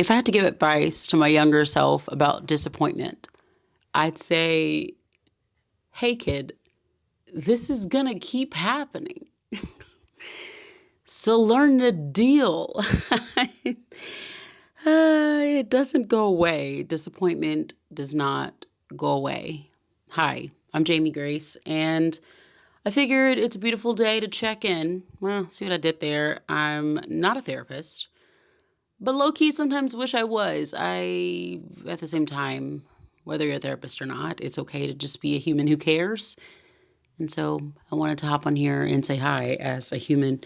If I had to give advice to my younger self about disappointment, I'd say, hey, kid, this is going to keep happening. So learn to deal. It doesn't go away. Disappointment does not go away. Hi, I'm Jamie Grace, and I figured it's a beautiful day to check in. Well, see what I did there. I'm not a therapist, but low-key sometimes wish I was. At the same time, whether you're a therapist or not, it's okay to just be a human who cares. And so I wanted to hop on here and say hi as a human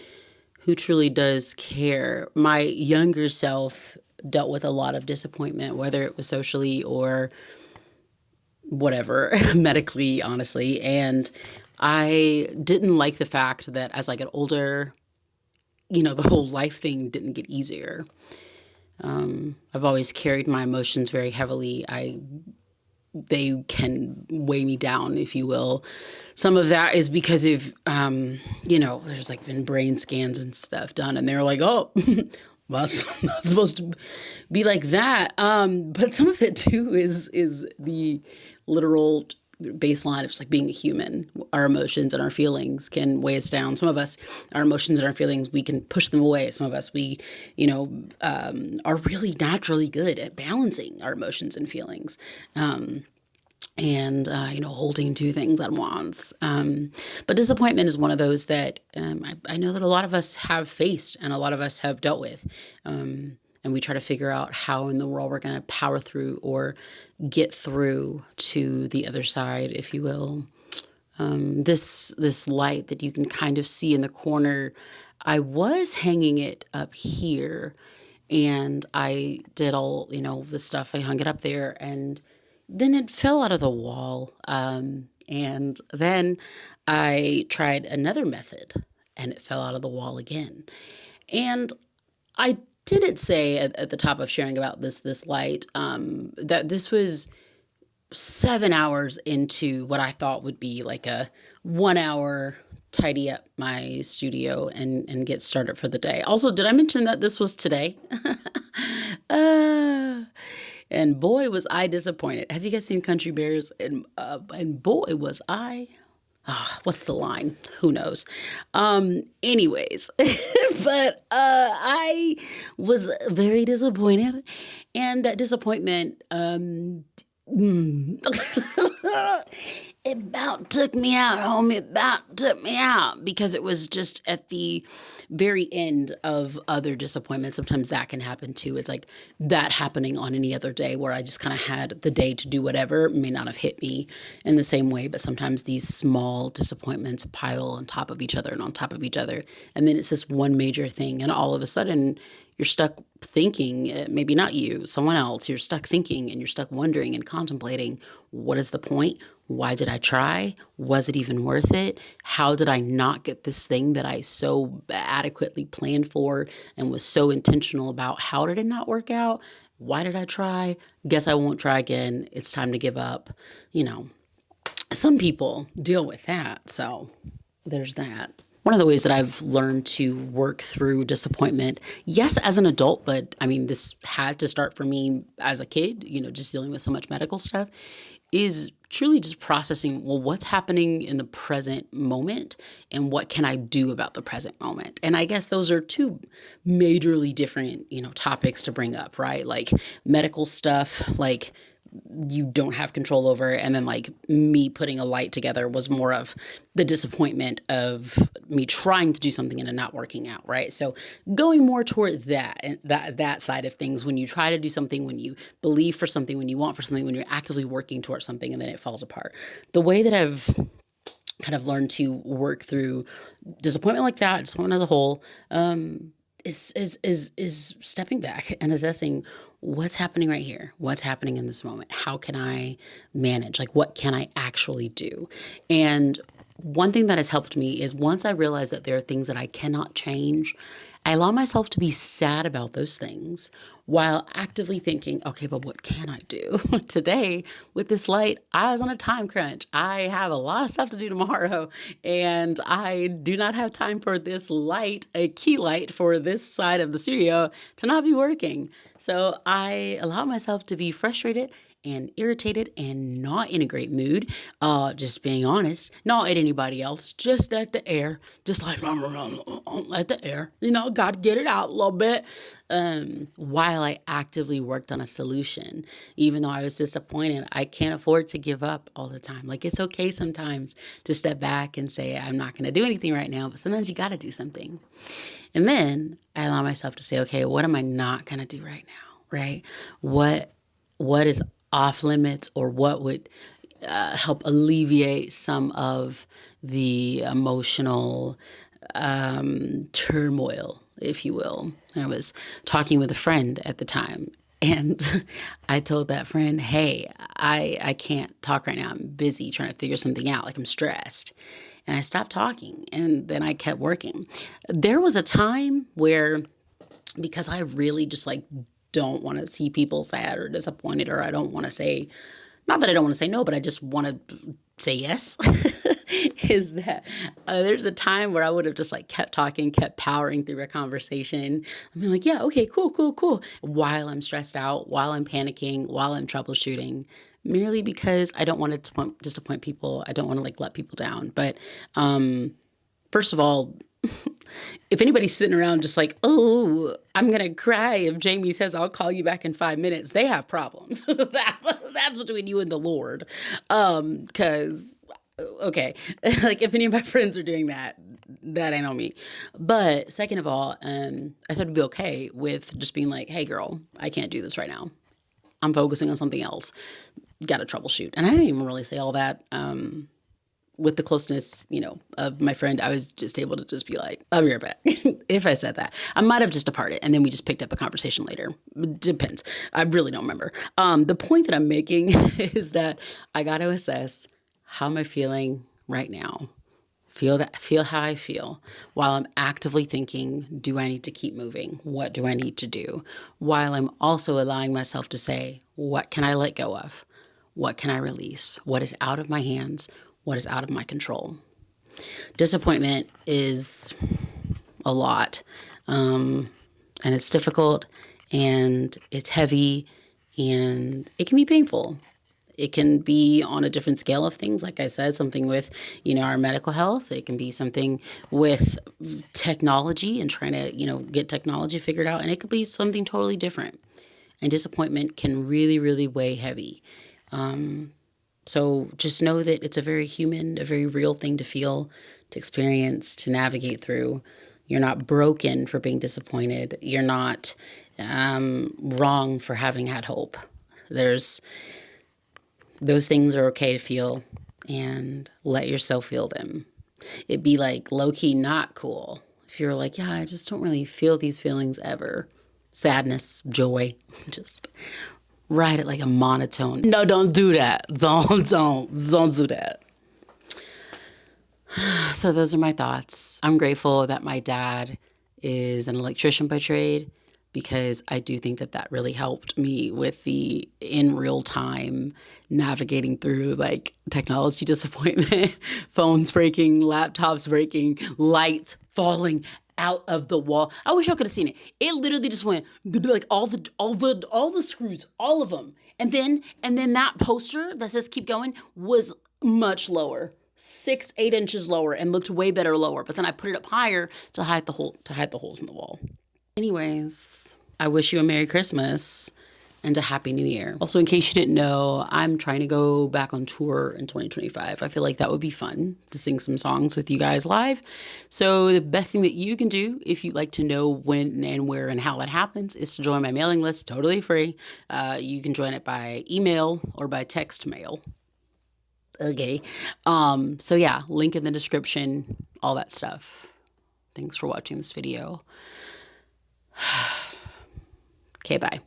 who truly does care. My younger self dealt with a lot of disappointment, whether it was socially or whatever, medically, honestly. And I didn't like the fact that as I got older, the whole life thing didn't get easier. I've always carried my emotions very heavily. They can weigh me down, if you will. Some of that is because of, there's like been brain scans and stuff done, and they're like, oh, well, that's not supposed to be like that. But some of it too is the literal baseline of just like being a human. Our emotions and our feelings can weigh us down. Some of us, our emotions and our feelings, we can push them away. Some of us, we, are really naturally good at balancing our emotions and feelings. Holding two things at once. But disappointment is one of those that I know that a lot of us have faced and a lot of us have dealt with. And we try to figure out how in the world we're going to power through or get through to the other side, if you will. This light that you can kind of see in the corner, I was hanging it up here, and I did all, the stuff. I hung it up there, and then it fell out of the wall. And then I tried another method, and it fell out of the wall again. And I didn't say at the top of sharing about this light that this was 7 hours into what I thought would be like a 1 hour tidy up my studio and get started for the day. Also, did I mention that this was today? And boy, was I disappointed. Have you guys seen Country Bears? And boy, was I. What's the line? Who knows? Anyways, but I was very disappointed. And that disappointment, it about took me out, homie. It about took me out because it was just at the very end of other disappointments. Sometimes that can happen too. It's like that happening on any other day where I just kind of had the day to do whatever. It may not have hit me in the same way, but sometimes these small disappointments pile on top of each other and on top of each other. And then it's this one major thing. And all of a sudden you're stuck thinking, maybe not you, someone else, you're stuck thinking and you're stuck wondering and contemplating, what is the point? Why did I try? Was it even worth it? How did I not get this thing that I so adequately planned for and was so intentional about? How did it not work out? Why did I try? Guess I won't try again. It's time to give up. Some people deal with that. So there's that. One of the ways that I've learned to work through disappointment, yes, as an adult, but I mean, this had to start for me as a kid, just dealing with so much medical stuff, is truly just processing, well, what's happening in the present moment and what can I do about the present moment? And I guess those are two majorly different, topics to bring up, right? Like medical stuff, like you don't have control over. And then like me putting a light together was more of the disappointment of me trying to do something and it not working out. Right. So going more toward that and that side of things, when you try to do something, when you believe for something, when you want for something, when you're actively working towards something and then it falls apart. The way that I've kind of learned to work through disappointment like that, disappointment as a whole, is stepping back and assessing what's happening right here, what's happening in this moment, how can I manage, like what can I actually do? And one thing that has helped me is once I realize that there are things that I cannot change, I allow myself to be sad about those things while actively thinking, okay, but what can I do? Today, with this light, I was on a time crunch. I have a lot of stuff to do tomorrow, and I do not have time for this light, a key light for this side of the studio, to not be working. So I allow myself to be frustrated and irritated and not in a great mood, just being honest, not at anybody else, just at the air, just like at the air, got to get it out a little bit, while I actively worked on a solution. Even though I was disappointed, I can't afford to give up all the time. Like, it's okay sometimes to step back and say, I'm not going to do anything right now, but sometimes you got to do something. And then I allow myself to say, okay, what am I not going to do right now, right? What is off limits, or what would help alleviate some of the emotional turmoil, if you will. I was talking with a friend at the time, and I told that friend, hey, I can't talk right now. I'm busy trying to figure something out. Like, I'm stressed. And I stopped talking, and then I kept working. There was a time where, because I really just don't want to see people sad or disappointed, or I don't want to say, not that I don't want to say no, but I just want to say yes, is that there's a time where I would have just kept talking, kept powering through a conversation. I mean, yeah, okay, cool, while I'm stressed out, while I'm panicking, while I'm troubleshooting, merely because I don't want to disappoint people. I don't want to let people down. But first of all, if anybody's sitting around just oh, I'm going to cry if Jamie says I'll call you back in 5 minutes, they have problems. That's between you and the Lord. Because, okay, if any of my friends are doing that, that ain't on me. But second of all, I started to be okay with just being hey, girl, I can't do this right now. I'm focusing on something else. Got to troubleshoot. And I didn't even really say all that. With the closeness, of my friend, I was just able to just be I'll be right back. If I said that, I might have just departed, and then we just picked up a conversation later. Depends. I really don't remember. The point that I'm making is that I got to assess, how am I feeling right now? Feel how I feel, while I'm actively thinking, do I need to keep moving? What do I need to do? While I'm also allowing myself to say, what can I let go of? What can I release? What is out of my hands? What is out of my control? Disappointment is a lot, and it's difficult, and it's heavy, and it can be painful. It can be on a different scale of things. Like I said, something with, our medical health. It can be something with technology and trying to, get technology figured out. And it could be something totally different. And disappointment can really, really weigh heavy. So just know that it's a very human, a very real thing to feel, to experience, to navigate through. You're not broken for being disappointed. You're not wrong for having had hope. Those things are okay to feel, and let yourself feel them. It'd be low-key not cool if you're yeah, I just don't really feel these feelings ever. Sadness, joy, just ride it like a monotone. No, don't do that. Don't do that. So those are my thoughts. I'm grateful that my dad is an electrician by trade, because I do think that really helped me with the in real time navigating through technology disappointment, phones breaking, laptops breaking, lights falling out of the wall. I wish y'all could have seen it. It literally just went all the screws, all of them. And then that poster that says keep going was much lower. 6-8 inches lower, and looked way better lower. But then I put it up higher to hide the holes in the wall. Anyways, I wish you a Merry Christmas and a Happy New Year. Also, in case you didn't know, I'm trying to go back on tour in 2025. I feel like that would be fun to sing some songs with you guys live. So the best thing that you can do if you'd like to know when and where and how that happens is to join my mailing list, totally free. You can join it by email or by text mail. Okay. So yeah, link in the description, all that stuff. Thanks for watching this video. Okay, bye.